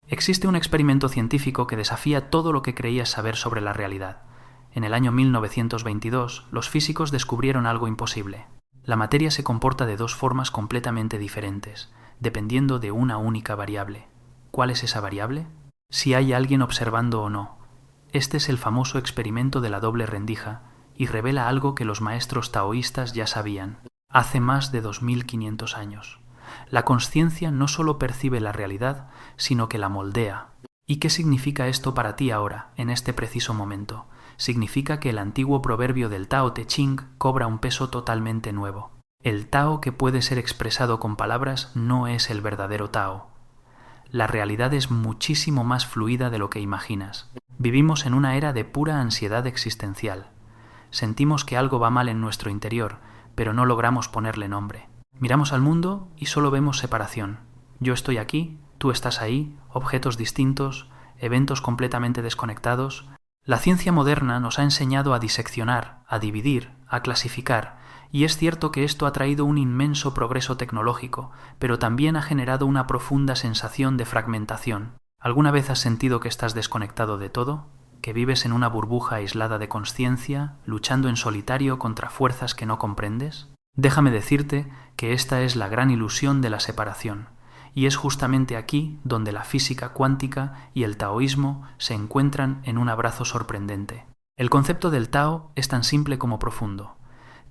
Existe un experimento científico que desafía todo lo que creías saber sobre la realidad. En el año 1922, los físicos descubrieron algo imposible. La materia se comporta de dos formas completamente diferentes, dependiendo de una única variable. ¿Cuál es esa variable? Si hay alguien observando o no. Este es el famoso experimento de la doble rendija y revela algo que los maestros taoístas ya sabían, hace más de 2500 años. La consciencia no solo percibe la realidad, sino que la moldea. ¿Y qué significa esto para ti ahora, en este preciso momento? Significa que el antiguo proverbio del Tao Te Ching cobra un peso totalmente nuevo. El Tao que puede ser expresado con palabras no es el verdadero Tao. La realidad es muchísimo más fluida de lo que imaginas. Vivimos en una era de pura ansiedad existencial. Sentimos que algo va mal en nuestro interior, pero no logramos ponerle nombre. Miramos al mundo y solo vemos separación. Yo estoy aquí, tú estás ahí, objetos distintos, eventos completamente desconectados. La ciencia moderna nos ha enseñado a diseccionar, a dividir, a clasificar, y es cierto que esto ha traído un inmenso progreso tecnológico, pero también ha generado una profunda sensación de fragmentación. ¿Alguna vez has sentido que estás desconectado de todo? ¿Que vives en una burbuja aislada de consciencia, luchando en solitario contra fuerzas que no comprendes? Déjame decirte que esta es la gran ilusión de la separación, y es justamente aquí donde la física cuántica y el taoísmo se encuentran en un abrazo sorprendente. El concepto del Tao es tan simple como profundo.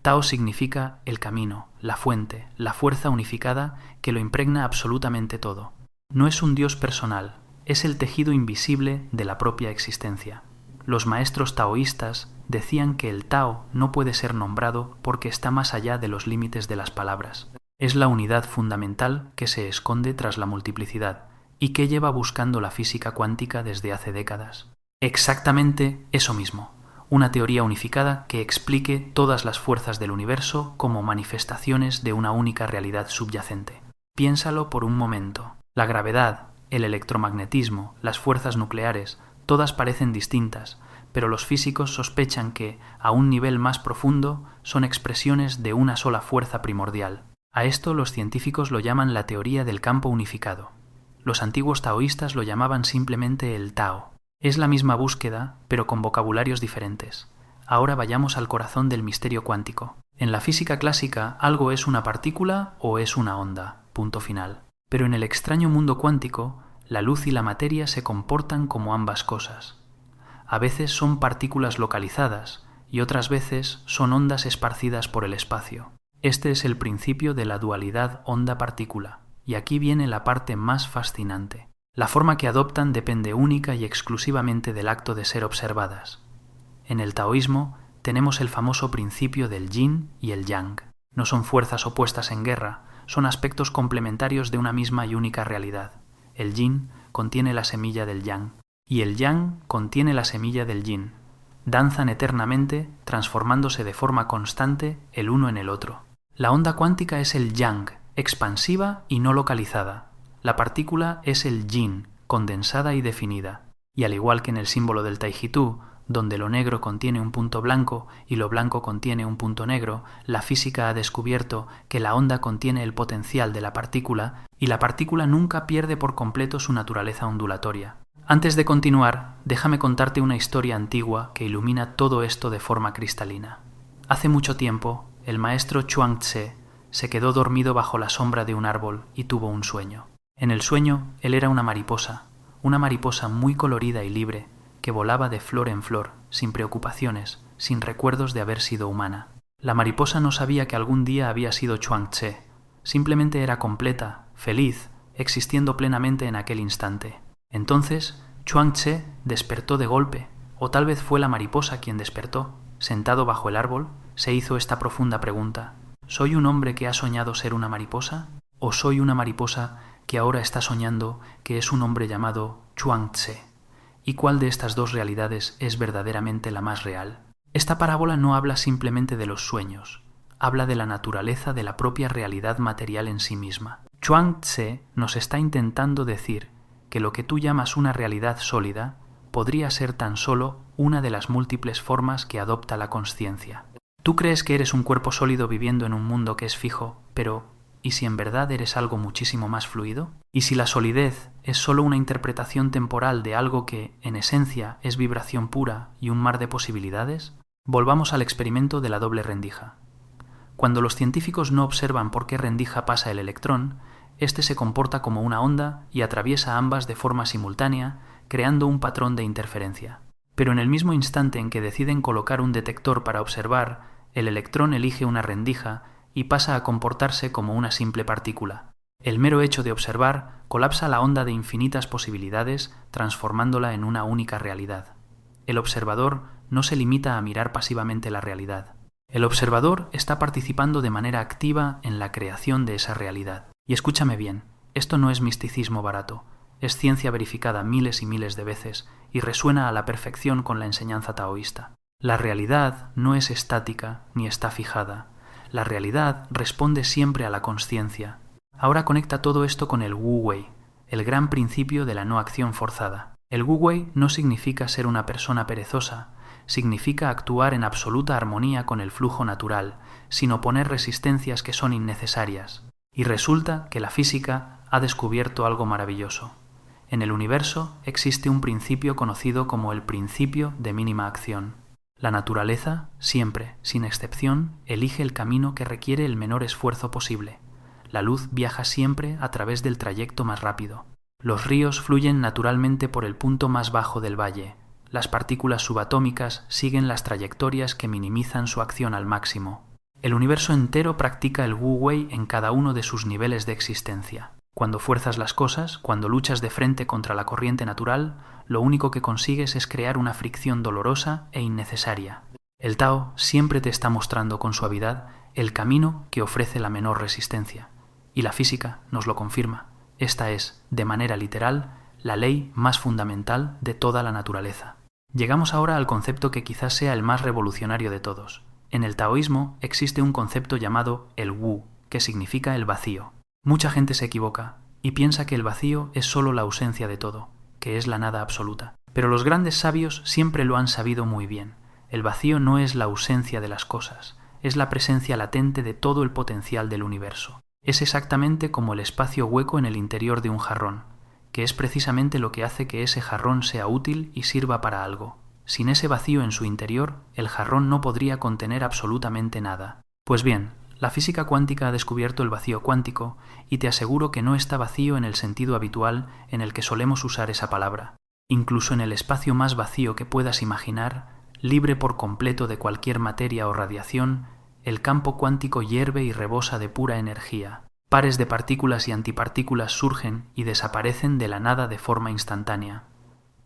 Tao significa el camino, la fuente, la fuerza unificada que lo impregna absolutamente todo. No es un Dios personal, es el tejido invisible de la propia existencia. Los maestros taoístas decían que el Tao no puede ser nombrado porque está más allá de los límites de las palabras. Es la unidad fundamental que se esconde tras la multiplicidad y que lleva buscando la física cuántica desde hace décadas. Exactamente eso mismo, una teoría unificada que explique todas las fuerzas del universo como manifestaciones de una única realidad subyacente. Piénsalo por un momento. La gravedad, el electromagnetismo, las fuerzas nucleares, todas parecen distintas, pero los físicos sospechan que, a un nivel más profundo, son expresiones de una sola fuerza primordial. A esto los científicos lo llaman la teoría del campo unificado. Los antiguos taoístas lo llamaban simplemente el Tao. Es la misma búsqueda, pero con vocabularios diferentes. Ahora vayamos al corazón del misterio cuántico. En la física clásica, algo es una partícula o es una onda, punto final. Pero en el extraño mundo cuántico, la luz y la materia se comportan como ambas cosas. A veces son partículas localizadas y otras veces son ondas esparcidas por el espacio. Este es el principio de la dualidad onda-partícula, y aquí viene la parte más fascinante. La forma que adoptan depende única y exclusivamente del acto de ser observadas. En el taoísmo tenemos el famoso principio del yin y el yang. No son fuerzas opuestas en guerra, son aspectos complementarios de una misma y única realidad. El yin contiene la semilla del yang, y el yang contiene la semilla del yin. Danzan eternamente, transformándose de forma constante el uno en el otro. La onda cuántica es el yang, expansiva y no localizada. La partícula es el yin, condensada y definida. Y al igual que en el símbolo del Taijitú, donde lo negro contiene un punto blanco y lo blanco contiene un punto negro, la física ha descubierto que la onda contiene el potencial de la partícula y la partícula nunca pierde por completo su naturaleza ondulatoria. Antes de continuar, déjame contarte una historia antigua que ilumina todo esto de forma cristalina. Hace mucho tiempo, el maestro Chuang Tse se quedó dormido bajo la sombra de un árbol y tuvo un sueño. En el sueño, él era una mariposa muy colorida y libre, que volaba de flor en flor, sin preocupaciones, sin recuerdos de haber sido humana. La mariposa no sabía que algún día había sido Chuang Tse, simplemente era completa, feliz, existiendo plenamente en aquel instante. Entonces, Chuang Tse despertó de golpe, o tal vez fue la mariposa quien despertó. Sentado bajo el árbol, se hizo esta profunda pregunta: ¿soy un hombre que ha soñado ser una mariposa? ¿O soy una mariposa que ahora está soñando que es un hombre llamado Chuang Tse? ¿Y cuál de estas dos realidades es verdaderamente la más real? Esta parábola no habla simplemente de los sueños, habla de la naturaleza de la propia realidad material en sí misma. Chuang Tse nos está intentando decir que lo que tú llamas una realidad sólida podría ser tan solo una de las múltiples formas que adopta la consciencia. Tú crees que eres un cuerpo sólido viviendo en un mundo que es fijo, pero ¿Y si en verdad eres algo muchísimo más fluido? ¿Y si la solidez es solo una interpretación temporal de algo que, en esencia, es vibración pura y un mar de posibilidades? Volvamos al experimento de la doble rendija. Cuando los científicos no observan por qué rendija pasa el electrón, éste se comporta como una onda y atraviesa ambas de forma simultánea, creando un patrón de interferencia. Pero en el mismo instante en que deciden colocar un detector para observar, el electrón elige una rendija y pasa a comportarse como una simple partícula. El mero hecho de observar colapsa la onda de infinitas posibilidades, transformándola en una única realidad. El observador no se limita a mirar pasivamente la realidad. El observador está participando de manera activa en la creación de esa realidad. Y escúchame bien, esto no es misticismo barato, es ciencia verificada miles y miles de veces y resuena a la perfección con la enseñanza taoísta. La realidad no es estática ni está fijada. La realidad responde siempre a la consciencia. Ahora conecta todo esto con el Wu Wei, el gran principio de la no acción forzada. El Wu Wei no significa ser una persona perezosa, significa actuar en absoluta armonía con el flujo natural, sin oponer resistencias que son innecesarias. Y resulta que la física ha descubierto algo maravilloso. En el universo existe un principio conocido como el principio de mínima acción. La naturaleza, siempre, sin excepción, elige el camino que requiere el menor esfuerzo posible. La luz viaja siempre a través del trayecto más rápido. Los ríos fluyen naturalmente por el punto más bajo del valle. Las partículas subatómicas siguen las trayectorias que minimizan su acción al máximo. El universo entero practica el Wu Wei en cada uno de sus niveles de existencia. Cuando fuerzas las cosas, cuando luchas de frente contra la corriente natural, lo único que consigues es crear una fricción dolorosa e innecesaria. El Tao siempre te está mostrando con suavidad el camino que ofrece la menor resistencia. Y la física nos lo confirma. Esta es, de manera literal, la ley más fundamental de toda la naturaleza. Llegamos ahora al concepto que quizás sea el más revolucionario de todos. En el taoísmo existe un concepto llamado el Wu, que significa el vacío. Mucha gente se equivoca y piensa que el vacío es solo la ausencia de todo, que es la nada absoluta. Pero los grandes sabios siempre lo han sabido muy bien. El vacío no es la ausencia de las cosas, es la presencia latente de todo el potencial del universo. Es exactamente como el espacio hueco en el interior de un jarrón, que es precisamente lo que hace que ese jarrón sea útil y sirva para algo. Sin ese vacío en su interior, el jarrón no podría contener absolutamente nada. Pues bien, la física cuántica ha descubierto el vacío cuántico y te aseguro que no está vacío en el sentido habitual en el que solemos usar esa palabra. Incluso en el espacio más vacío que puedas imaginar, libre por completo de cualquier materia o radiación, el campo cuántico hierve y rebosa de pura energía. Pares de partículas y antipartículas surgen y desaparecen de la nada de forma instantánea.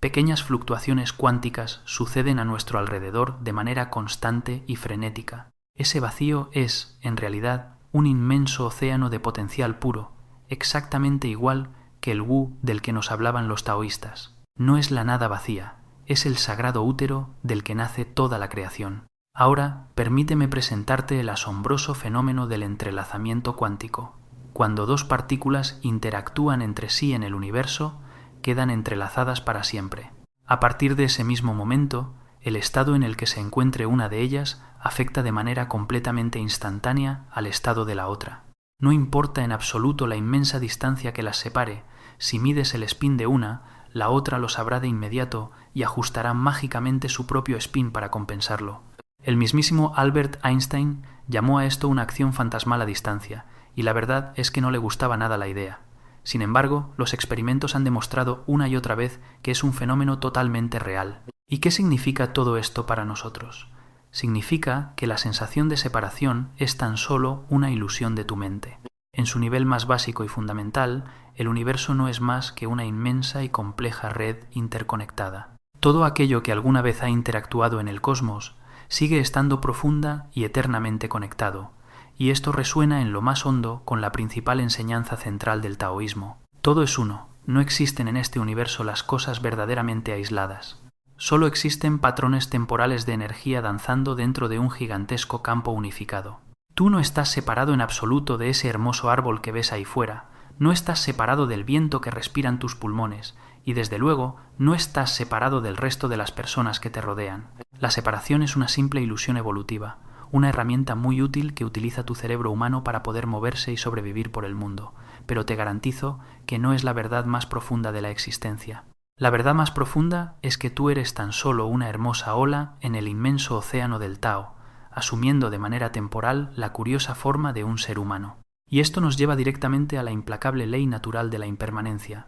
Pequeñas fluctuaciones cuánticas suceden a nuestro alrededor de manera constante y frenética. Ese vacío es, en realidad, un inmenso océano de potencial puro, exactamente igual que el Wu del que nos hablaban los taoístas. No es la nada vacía, es el sagrado útero del que nace toda la creación. Ahora, permíteme presentarte el asombroso fenómeno del entrelazamiento cuántico. Cuando dos partículas interactúan entre sí en el universo, quedan entrelazadas para siempre. A partir de ese mismo momento, el estado en el que se encuentre una de ellas afecta de manera completamente instantánea al estado de la otra. No importa en absoluto la inmensa distancia que las separe, si mides el spin de una, la otra lo sabrá de inmediato y ajustará mágicamente su propio spin para compensarlo. El mismísimo Albert Einstein llamó a esto una acción fantasmal a distancia, y la verdad es que no le gustaba nada la idea. Sin embargo, los experimentos han demostrado una y otra vez que es un fenómeno totalmente real. ¿Y qué significa todo esto para nosotros? Significa que la sensación de separación es tan solo una ilusión de tu mente. En su nivel más básico y fundamental, el universo no es más que una inmensa y compleja red interconectada. Todo aquello que alguna vez ha interactuado en el cosmos sigue estando profunda y eternamente conectado, y esto resuena en lo más hondo con la principal enseñanza central del taoísmo. Todo es uno, no existen en este universo las cosas verdaderamente aisladas. Solo existen patrones temporales de energía danzando dentro de un gigantesco campo unificado. Tú no estás separado en absoluto de ese hermoso árbol que ves ahí fuera, no estás separado del viento que respiran tus pulmones, y desde luego no estás separado del resto de las personas que te rodean. La separación es una simple ilusión evolutiva, una herramienta muy útil que utiliza tu cerebro humano para poder moverse y sobrevivir por el mundo, pero te garantizo que no es la verdad más profunda de la existencia. La verdad más profunda es que tú eres tan solo una hermosa ola en el inmenso océano del Tao, asumiendo de manera temporal la curiosa forma de un ser humano. Y esto nos lleva directamente a la implacable ley natural de la impermanencia.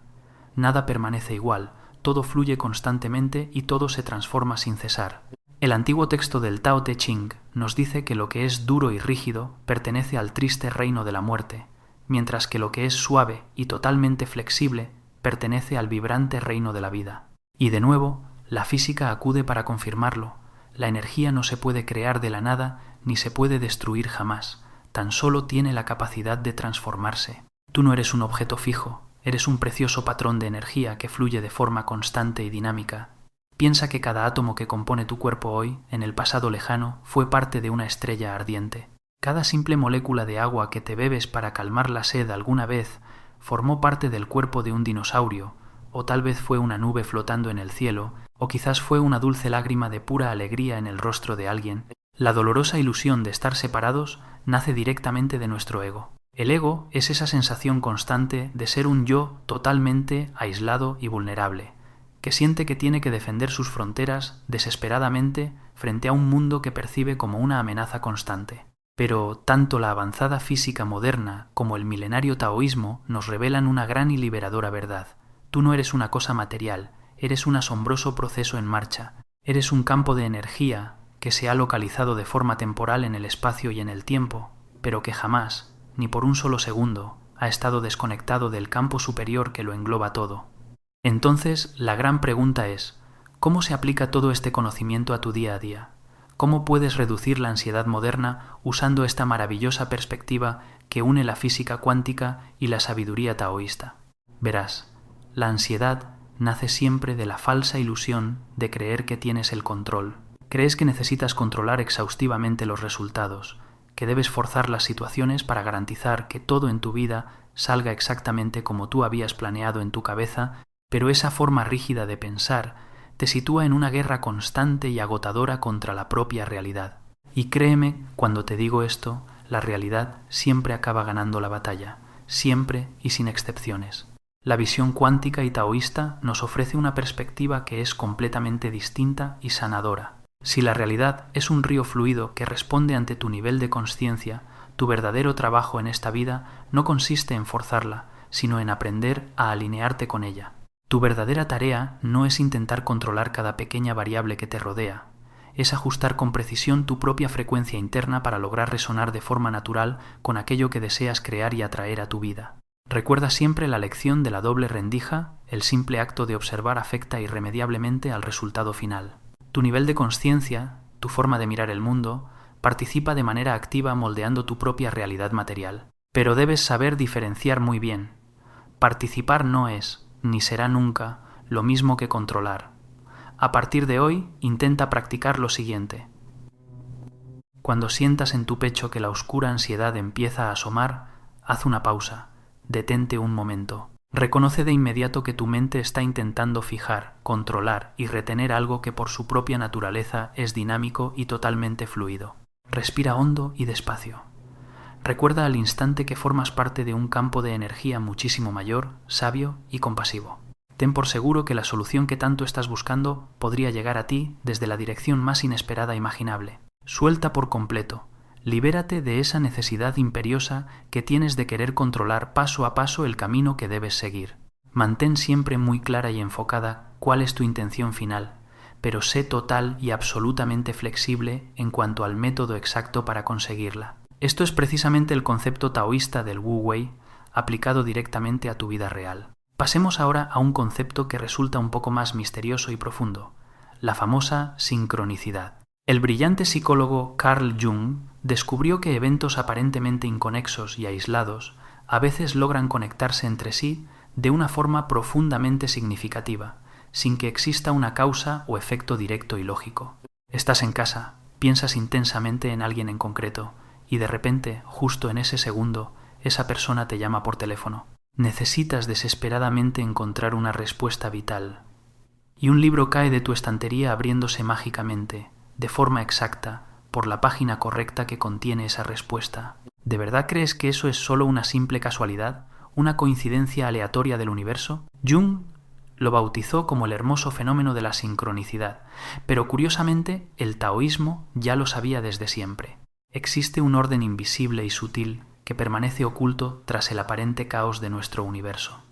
Nada permanece igual, todo fluye constantemente y todo se transforma sin cesar. El antiguo texto del Tao Te Ching nos dice que lo que es duro y rígido pertenece al triste reino de la muerte, mientras que lo que es suave y totalmente flexible pertenece al vibrante reino de la vida. Y de nuevo, la física acude para confirmarlo. La energía no se puede crear de la nada ni se puede destruir jamás, tan solo tiene la capacidad de transformarse. Tú no eres un objeto fijo, eres un precioso patrón de energía que fluye de forma constante y dinámica. Piensa que cada átomo que compone tu cuerpo hoy, en el pasado lejano, fue parte de una estrella ardiente. Cada simple molécula de agua que te bebes para calmar la sed alguna vez formó parte del cuerpo de un dinosaurio, o tal vez fue una nube flotando en el cielo, o quizás fue una dulce lágrima de pura alegría en el rostro de alguien. La dolorosa ilusión de estar separados nace directamente de nuestro ego. El ego es esa sensación constante de ser un yo totalmente aislado y vulnerable, que siente que tiene que defender sus fronteras desesperadamente frente a un mundo que percibe como una amenaza constante. Pero tanto la avanzada física moderna como el milenario taoísmo nos revelan una gran y liberadora verdad. Tú no eres una cosa material, eres un asombroso proceso en marcha. Eres un campo de energía que se ha localizado de forma temporal en el espacio y en el tiempo, pero que jamás, ni por un solo segundo, ha estado desconectado del campo superior que lo engloba todo. Entonces, la gran pregunta es, ¿cómo se aplica todo este conocimiento a tu día a día? ¿Cómo puedes reducir la ansiedad moderna usando esta maravillosa perspectiva que une la física cuántica y la sabiduría taoísta? Verás, la ansiedad nace siempre de la falsa ilusión de creer que tienes el control. Crees que necesitas controlar exhaustivamente los resultados, que debes forzar las situaciones para garantizar que todo en tu vida salga exactamente como tú habías planeado en tu cabeza, pero esa forma rígida de pensar te sitúa en una guerra constante y agotadora contra la propia realidad. Y créeme, cuando te digo esto, la realidad siempre acaba ganando la batalla, siempre y sin excepciones. La visión cuántica y taoísta nos ofrece una perspectiva que es completamente distinta y sanadora. Si la realidad es un río fluido que responde ante tu nivel de consciencia, tu verdadero trabajo en esta vida no consiste en forzarla, sino en aprender a alinearte con ella. Tu verdadera tarea no es intentar controlar cada pequeña variable que te rodea, es ajustar con precisión tu propia frecuencia interna para lograr resonar de forma natural con aquello que deseas crear y atraer a tu vida. Recuerda siempre la lección de la doble rendija, el simple acto de observar afecta irremediablemente al resultado final. Tu nivel de consciencia, tu forma de mirar el mundo, participa de manera activa moldeando tu propia realidad material. Pero debes saber diferenciar muy bien. Participar no es, ni será nunca, lo mismo que controlar. A partir de hoy, intenta practicar lo siguiente. Cuando sientas en tu pecho que la oscura ansiedad empieza a asomar, haz una pausa, detente un momento. Reconoce de inmediato que tu mente está intentando fijar, controlar y retener algo que por su propia naturaleza es dinámico y totalmente fluido. Respira hondo y despacio. Recuerda al instante que formas parte de un campo de energía muchísimo mayor, sabio y compasivo. Ten por seguro que la solución que tanto estás buscando podría llegar a ti desde la dirección más inesperada imaginable. Suelta por completo. Libérate de esa necesidad imperiosa que tienes de querer controlar paso a paso el camino que debes seguir. Mantén siempre muy clara y enfocada cuál es tu intención final, pero sé total y absolutamente flexible en cuanto al método exacto para conseguirla. Esto es precisamente el concepto taoísta del Wu Wei aplicado directamente a tu vida real. Pasemos ahora a un concepto que resulta un poco más misterioso y profundo, la famosa sincronicidad. El brillante psicólogo Carl Jung descubrió que eventos aparentemente inconexos y aislados a veces logran conectarse entre sí de una forma profundamente significativa, sin que exista una causa o efecto directo y lógico. Estás en casa, piensas intensamente en alguien en concreto, y de repente, justo en ese segundo, esa persona te llama por teléfono. Necesitas desesperadamente encontrar una respuesta vital. Y un libro cae de tu estantería abriéndose mágicamente, de forma exacta, por la página correcta que contiene esa respuesta. ¿De verdad crees que eso es solo una simple casualidad? ¿Una coincidencia aleatoria del universo? Jung lo bautizó como el hermoso fenómeno de la sincronicidad, pero curiosamente el taoísmo ya lo sabía desde siempre. Existe un orden invisible y sutil que permanece oculto tras el aparente caos de nuestro universo.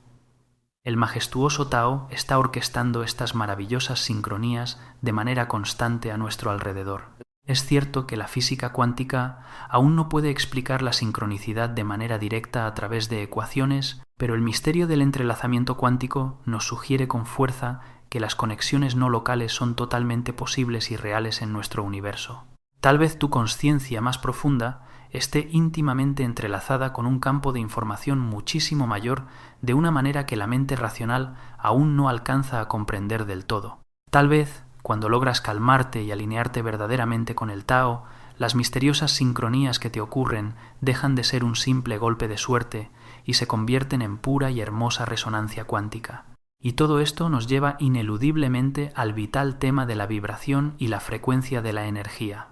El majestuoso Tao está orquestando estas maravillosas sincronías de manera constante a nuestro alrededor. Es cierto que la física cuántica aún no puede explicar la sincronicidad de manera directa a través de ecuaciones, pero el misterio del entrelazamiento cuántico nos sugiere con fuerza que las conexiones no locales son totalmente posibles y reales en nuestro universo. Tal vez tu consciencia más profunda esté íntimamente entrelazada con un campo de información muchísimo mayor de una manera que la mente racional aún no alcanza a comprender del todo. Tal vez, cuando logras calmarte y alinearte verdaderamente con el Tao, las misteriosas sincronías que te ocurren dejan de ser un simple golpe de suerte y se convierten en pura y hermosa resonancia cuántica. Y todo esto nos lleva ineludiblemente al vital tema de la vibración y la frecuencia de la energía.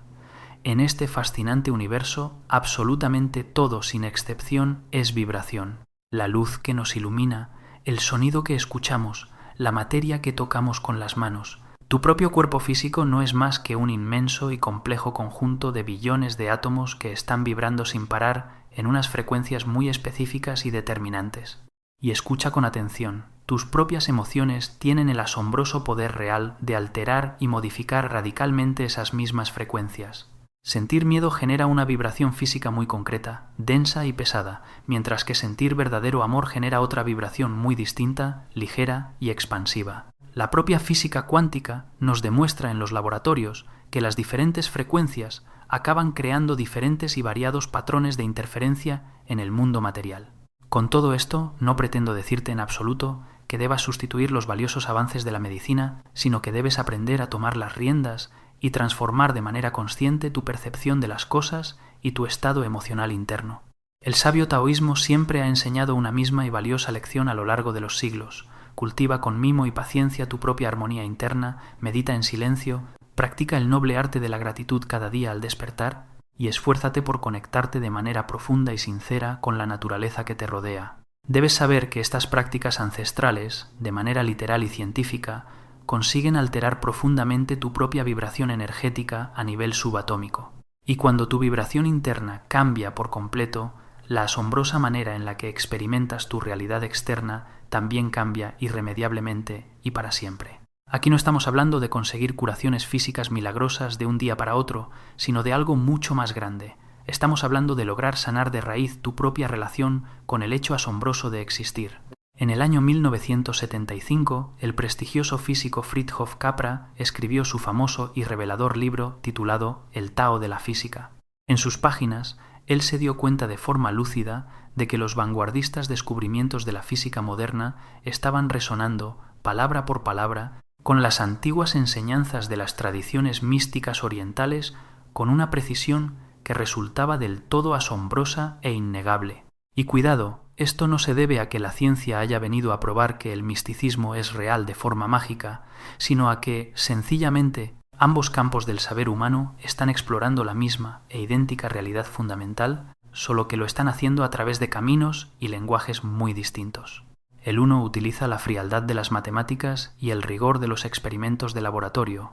En este fascinante universo, absolutamente todo, sin excepción, es vibración. La luz que nos ilumina, el sonido que escuchamos, la materia que tocamos con las manos. Tu propio cuerpo físico no es más que un inmenso y complejo conjunto de billones de átomos que están vibrando sin parar en unas frecuencias muy específicas y determinantes. Y escucha con atención. Tus propias emociones tienen el asombroso poder real de alterar y modificar radicalmente esas mismas frecuencias. Sentir miedo genera una vibración física muy concreta, densa y pesada, mientras que sentir verdadero amor genera otra vibración muy distinta, ligera y expansiva. La propia física cuántica nos demuestra en los laboratorios que las diferentes frecuencias acaban creando diferentes y variados patrones de interferencia en el mundo material. Con todo esto, no pretendo decirte en absoluto que debas sustituir los valiosos avances de la medicina, sino que debes aprender a tomar las riendas y transformar de manera consciente tu percepción de las cosas y tu estado emocional interno. El sabio taoísmo siempre ha enseñado una misma y valiosa lección a lo largo de los siglos. Cultiva con mimo y paciencia tu propia armonía interna, medita en silencio, practica el noble arte de la gratitud cada día al despertar y esfuérzate por conectarte de manera profunda y sincera con la naturaleza que te rodea. Debes saber que estas prácticas ancestrales, de manera literal y científica, consiguen alterar profundamente tu propia vibración energética a nivel subatómico. Y cuando tu vibración interna cambia por completo, la asombrosa manera en la que experimentas tu realidad externa también cambia irremediablemente y para siempre. Aquí no estamos hablando de conseguir curaciones físicas milagrosas de un día para otro, sino de algo mucho más grande. Estamos hablando de lograr sanar de raíz tu propia relación con el hecho asombroso de existir. En el año 1975, el prestigioso físico Fritjof Capra escribió su famoso y revelador libro titulado El Tao de la Física. En sus páginas, él se dio cuenta de forma lúcida de que los vanguardistas descubrimientos de la física moderna estaban resonando, palabra por palabra, con las antiguas enseñanzas de las tradiciones místicas orientales con una precisión que resultaba del todo asombrosa e innegable. Y cuidado, esto no se debe a que la ciencia haya venido a probar que el misticismo es real de forma mágica, sino a que, sencillamente, ambos campos del saber humano están explorando la misma e idéntica realidad fundamental, solo que lo están haciendo a través de caminos y lenguajes muy distintos. El uno utiliza la frialdad de las matemáticas y el rigor de los experimentos de laboratorio,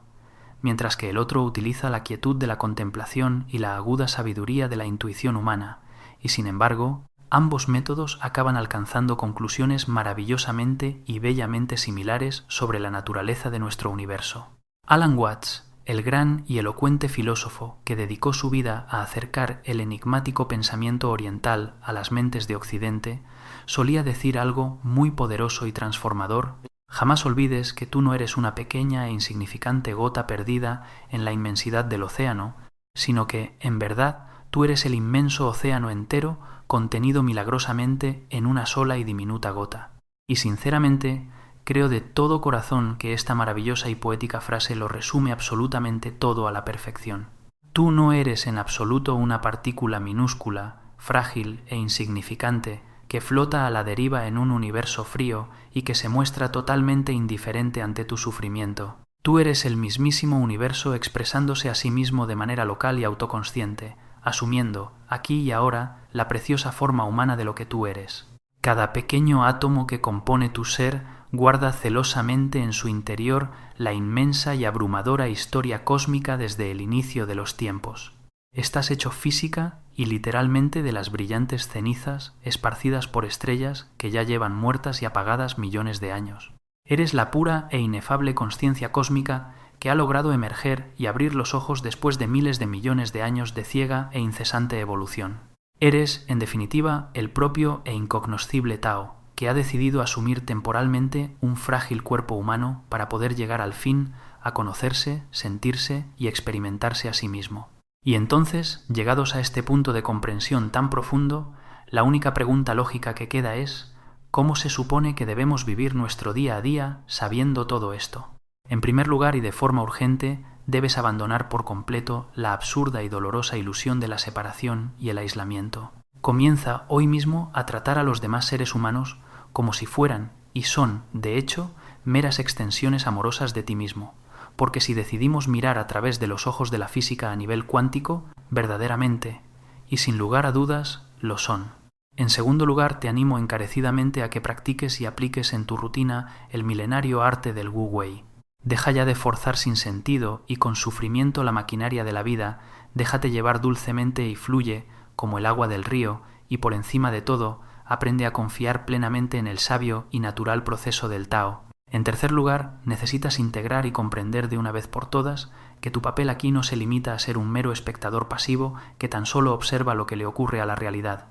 mientras que el otro utiliza la quietud de la contemplación y la aguda sabiduría de la intuición humana, y sin embargo, ambos métodos acaban alcanzando conclusiones maravillosamente y bellamente similares sobre la naturaleza de nuestro universo. Alan Watts, el gran y elocuente filósofo que dedicó su vida a acercar el enigmático pensamiento oriental a las mentes de Occidente, solía decir algo muy poderoso y transformador: jamás olvides que tú no eres una pequeña e insignificante gota perdida en la inmensidad del océano, sino que, en verdad, tú eres el inmenso océano entero contenido milagrosamente en una sola y diminuta gota. Y sinceramente, creo de todo corazón que esta maravillosa y poética frase lo resume absolutamente todo a la perfección. Tú no eres en absoluto una partícula minúscula, frágil e insignificante que flota a la deriva en un universo frío y que se muestra totalmente indiferente ante tu sufrimiento. Tú eres el mismísimo universo expresándose a sí mismo de manera local y autoconsciente, asumiendo, aquí y ahora, la preciosa forma humana de lo que tú eres. Cada pequeño átomo que compone tu ser guarda celosamente en su interior la inmensa y abrumadora historia cósmica desde el inicio de los tiempos. Estás hecho física y literalmente de las brillantes cenizas esparcidas por estrellas que ya llevan muertas y apagadas millones de años. Eres la pura e inefable consciencia cósmica que ha logrado emerger y abrir los ojos después de miles de millones de años de ciega e incesante evolución. Eres, en definitiva, el propio e incognoscible Tao, que ha decidido asumir temporalmente un frágil cuerpo humano para poder llegar al fin a conocerse, sentirse y experimentarse a sí mismo. Y entonces, llegados a este punto de comprensión tan profundo, la única pregunta lógica que queda es: ¿cómo se supone que debemos vivir nuestro día a día sabiendo todo esto? En primer lugar y de forma urgente, debes abandonar por completo la absurda y dolorosa ilusión de la separación y el aislamiento. Comienza hoy mismo a tratar a los demás seres humanos como si fueran, y son, de hecho, meras extensiones amorosas de ti mismo, porque si decidimos mirar a través de los ojos de la física a nivel cuántico, verdaderamente, y sin lugar a dudas, lo son. En segundo lugar, te animo encarecidamente a que practiques y apliques en tu rutina el milenario arte del Wu Wei. Deja ya de forzar sin sentido y con sufrimiento la maquinaria de la vida, déjate llevar dulcemente y fluye, como el agua del río, y por encima de todo, aprende a confiar plenamente en el sabio y natural proceso del Tao. En tercer lugar, necesitas integrar y comprender de una vez por todas que tu papel aquí no se limita a ser un mero espectador pasivo que tan solo observa lo que le ocurre a la realidad.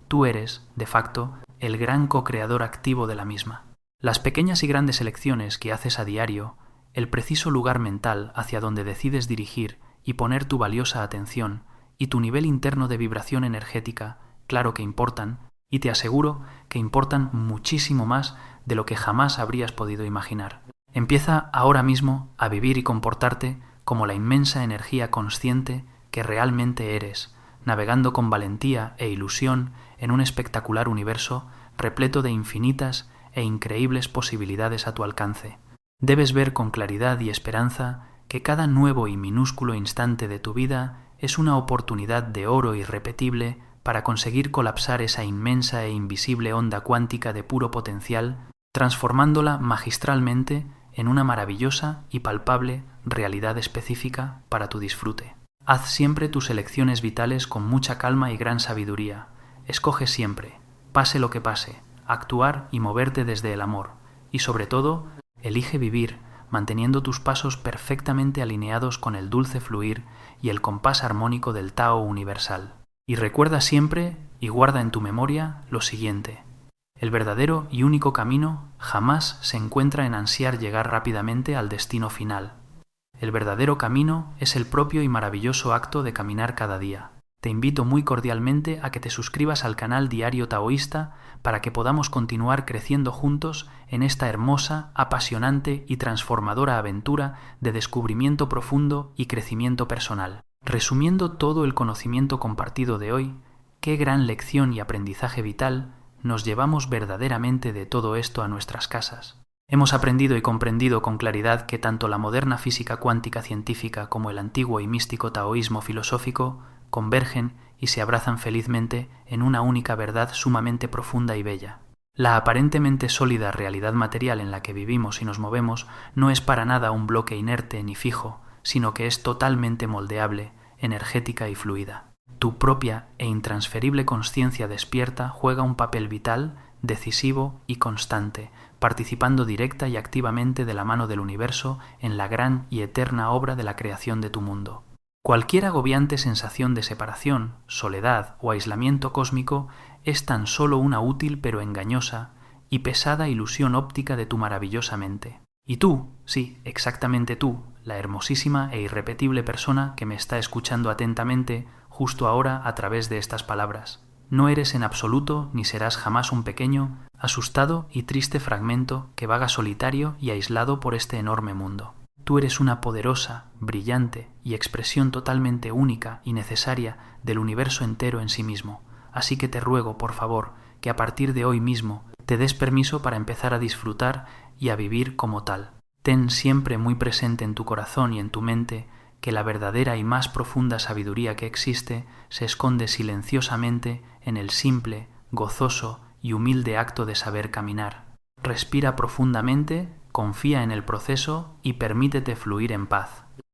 Tú eres, de facto, el gran co-creador activo de la misma. Las pequeñas y grandes elecciones que haces a diario, el preciso lugar mental hacia donde decides dirigir y poner tu valiosa atención y tu nivel interno de vibración energética, claro que importan, y te aseguro que importan muchísimo más de lo que jamás habrías podido imaginar. Empieza ahora mismo a vivir y comportarte como la inmensa energía consciente que realmente eres, navegando con valentía e ilusión en un espectacular universo repleto de infinitas e increíbles posibilidades a tu alcance. Debes ver con claridad y esperanza que cada nuevo y minúsculo instante de tu vida es una oportunidad de oro irrepetible para conseguir colapsar esa inmensa e invisible onda cuántica de puro potencial, transformándola magistralmente en una maravillosa y palpable realidad específica para tu disfrute. Haz siempre tus elecciones vitales con mucha calma y gran sabiduría. Escoge siempre, pase lo que pase, actuar y moverte desde el amor. Y sobre todo, elige vivir, manteniendo tus pasos perfectamente alineados con el dulce fluir y el compás armónico del Tao universal. Y recuerda siempre y guarda en tu memoria lo siguiente: el verdadero y único camino jamás se encuentra en ansiar llegar rápidamente al destino final. El verdadero camino es el propio y maravilloso acto de caminar cada día. Te invito muy cordialmente a que te suscribas al canal Diario Taoísta para que podamos continuar creciendo juntos en esta hermosa, apasionante y transformadora aventura de descubrimiento profundo y crecimiento personal. Resumiendo todo el conocimiento compartido de hoy, qué gran lección y aprendizaje vital nos llevamos verdaderamente de todo esto a nuestras casas. Hemos aprendido y comprendido con claridad que tanto la moderna física cuántica científica como el antiguo y místico taoísmo filosófico convergen y se abrazan felizmente en una única verdad sumamente profunda y bella. La aparentemente sólida realidad material en la que vivimos y nos movemos no es para nada un bloque inerte ni fijo, sino que es totalmente moldeable, energética y fluida. Tu propia e intransferible consciencia despierta juega un papel vital, decisivo y constante, participando directa y activamente de la mano del universo en la gran y eterna obra de la creación de tu mundo. Cualquier agobiante sensación de separación, soledad o aislamiento cósmico es tan solo una útil pero engañosa y pesada ilusión óptica de tu maravillosa mente. Y tú, sí, exactamente tú, la hermosísima e irrepetible persona que me está escuchando atentamente justo ahora a través de estas palabras, no eres en absoluto ni serás jamás un pequeño, asustado y triste fragmento que vaga solitario y aislado por este enorme mundo. Tú eres una poderosa, brillante y expresión totalmente única y necesaria del universo entero en sí mismo, así que te ruego, por favor, que a partir de hoy mismo te des permiso para empezar a disfrutar y a vivir como tal. Ten siempre muy presente en tu corazón y en tu mente que la verdadera y más profunda sabiduría que existe se esconde silenciosamente en el simple, gozoso y humilde acto de saber caminar. Respira profundamente, confía en el proceso y permítete fluir en paz.